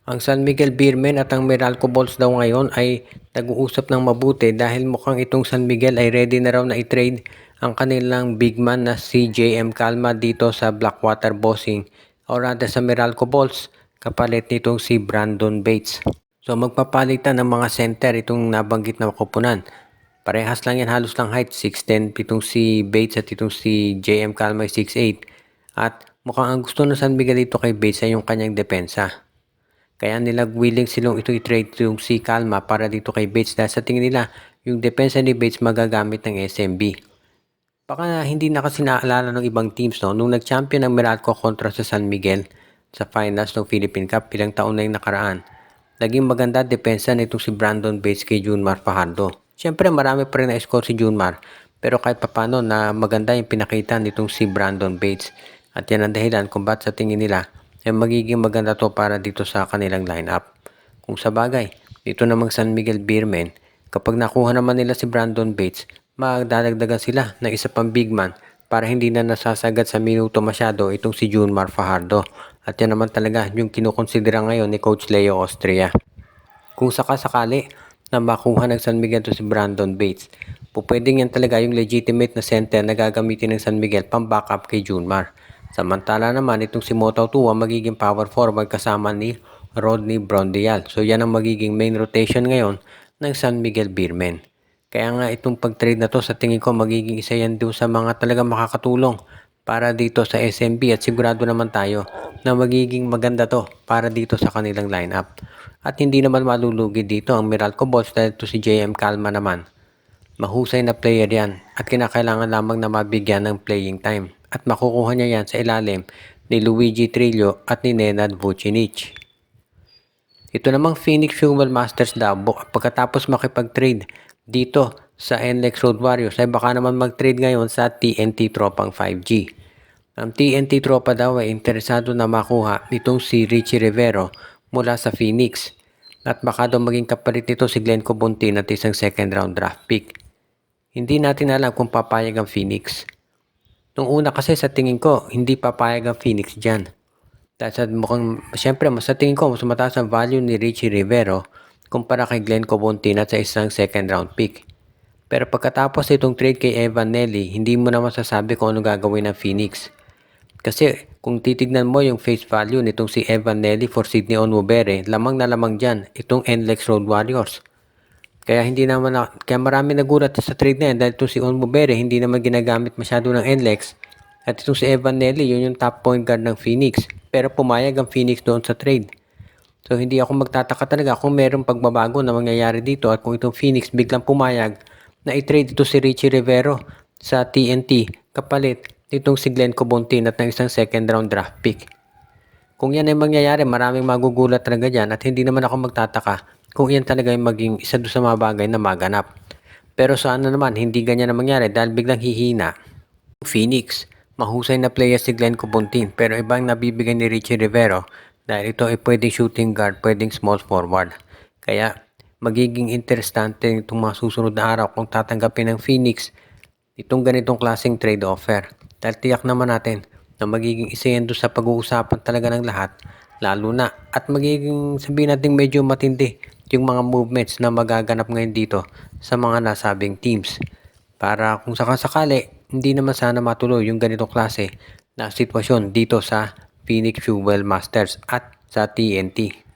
Ang San Miguel Beermen at ang Meralco Bulls daw ngayon ay nag-uusap ng mabuti dahil mukhang itong San Miguel ay ready na raw na i-trade ang kanilang big man na si JM Calma dito sa Blackwater Bossing o rather sa Meralco Bulls kapalit nitong si Brandon Bates. So magpapalitan ng mga center itong nabanggit na koponan. Parehas lang yan, halos lang height, 6'10", itong si Bates at itong si JM Calma ay 6'8". At mukhang ang gusto ng San Miguel dito kay Bates ay yung kanyang depensa. Kaya nila willing silang ito i-trade yung si Calma para dito kay Bates dahil sa tingin nila yung depensa ni Bates magagamit ng SMB. Baka hindi na kasi naalala ng ibang teams no, nung nag-champion ng Meralco kontra sa San Miguel sa finals ng Philippine Cup ilang taon na yung nakaraan. Naging maganda depensa nitong si Brandon Bates kay Junmar Fajardo. Siyempre marami pa rin na-score si Junmar pero kahit papano na maganda yung pinakita nitong si Brandon Bates at yan ang dahilan kung ba't sa tingin nila ay magiging maganda to para dito sa kanilang lineup. Kung sa bagay, dito namang San Miguel Beermen, kapag nakuha naman nila si Brandon Bates, magdadagdagan sila ng isa pang big man para hindi na nasasagad sa minuto masyado itong si Junmar Fajardo. At yan naman talaga yung kinukonsidera ngayon ni Coach Leo Austria. Kung sakasakali na makuha ng San Miguel to si Brandon Bates, pwedeng yan talaga yung legitimate na center na gagamitin ng San Miguel pang backup kay Junmar. Samantala naman itong si Motaw Tua magiging power forward kasama ni Rodney Brondial. So yan ang magiging main rotation ngayon ng San Miguel Beermen. Kaya nga itong pag-trade na to sa tingin ko magiging isa yan doon sa mga talaga makakatulong para dito sa SMB at sigurado naman tayo na magiging maganda to para dito sa kanilang lineup. At hindi naman malulugi dito ang Meralco Bulls dahil to si JM Calma naman. Mahusay na player yan at kinakailangan lamang na mabigyan ng playing time at makukuha niya yan sa ilalim ni Luigi Trillo at ni Nenad Vucinic. Ito namang Phoenix Fuel Masters daw pagkatapos makipag-trade dito sa NLEX Road Warriors ay baka naman mag-trade ngayon sa TNT Tropang 5G. Ang TNT Tropa daw ay interesado na makuha nitong si Richie Rivero mula sa Phoenix at baka daw maging kapalit nito si Glenn Cobontin at isang second round draft pick. Hindi natin alam kung papayag ang Phoenix. Nung una kasi sa tingin ko, hindi papayag ang Phoenix dyan. Dahil mukhang, siyempre, sa tingin ko, mas mataas ang value ni Richie Rivero kumpara kay Glenn Cobontin at sa isang second round pick. Pero pagkatapos itong trade kay Evan Nelly, hindi mo na masasabi kung ano gagawin ng Phoenix. Kasi kung titignan mo yung face value nitong si Evan Nelly for Sydney Onwubere, lamang na lamang dyan itong NLEX Road Warriors. Kaya kaya marami nagulat sa trade na yan dahil itong si Onwubere hindi naman ginagamit masyado ng NLEX at itong si Evan Nelly yun yung top point guard ng Phoenix. Pero pumayag ang Phoenix doon sa trade. So hindi ako magtataka talaga kung merong pagbabago na mangyayari dito at kung itong Phoenix biglang pumayag na i-trade ito si Richie Rivero sa TNT kapalit itong si Glenn Cobontin at ng isang second round draft pick. Kung yan ay mangyayari, maraming magugulat talaga dyan at hindi naman ako magtataka kung yan talaga yung maging isa doon sa mga bagay na maganap. Pero sana naman, hindi ganyan na mangyari dahil biglang hihina. Phoenix, mahusay na player si Glenn Cobontin pero ibang nabibigay ni Richie Rivero dahil ito ay pwedeng shooting guard, pwedeng small forward. Kaya magiging interesante itong mga susunod na araw kung tatanggapin ng Phoenix itong ganitong klaseng trade offer. Dahil tiyak naman natin na magiging isa yan doon sa pag-uusapan talaga ng lahat, lalo na at magiging sabihin natin medyo matindi yung mga movements na magaganap ngayon dito sa mga nasabing teams. Para kung sakasakali, hindi naman sana matuloy yung ganitong klase na sitwasyon dito sa Phoenix Fuel Masters at sa TNT.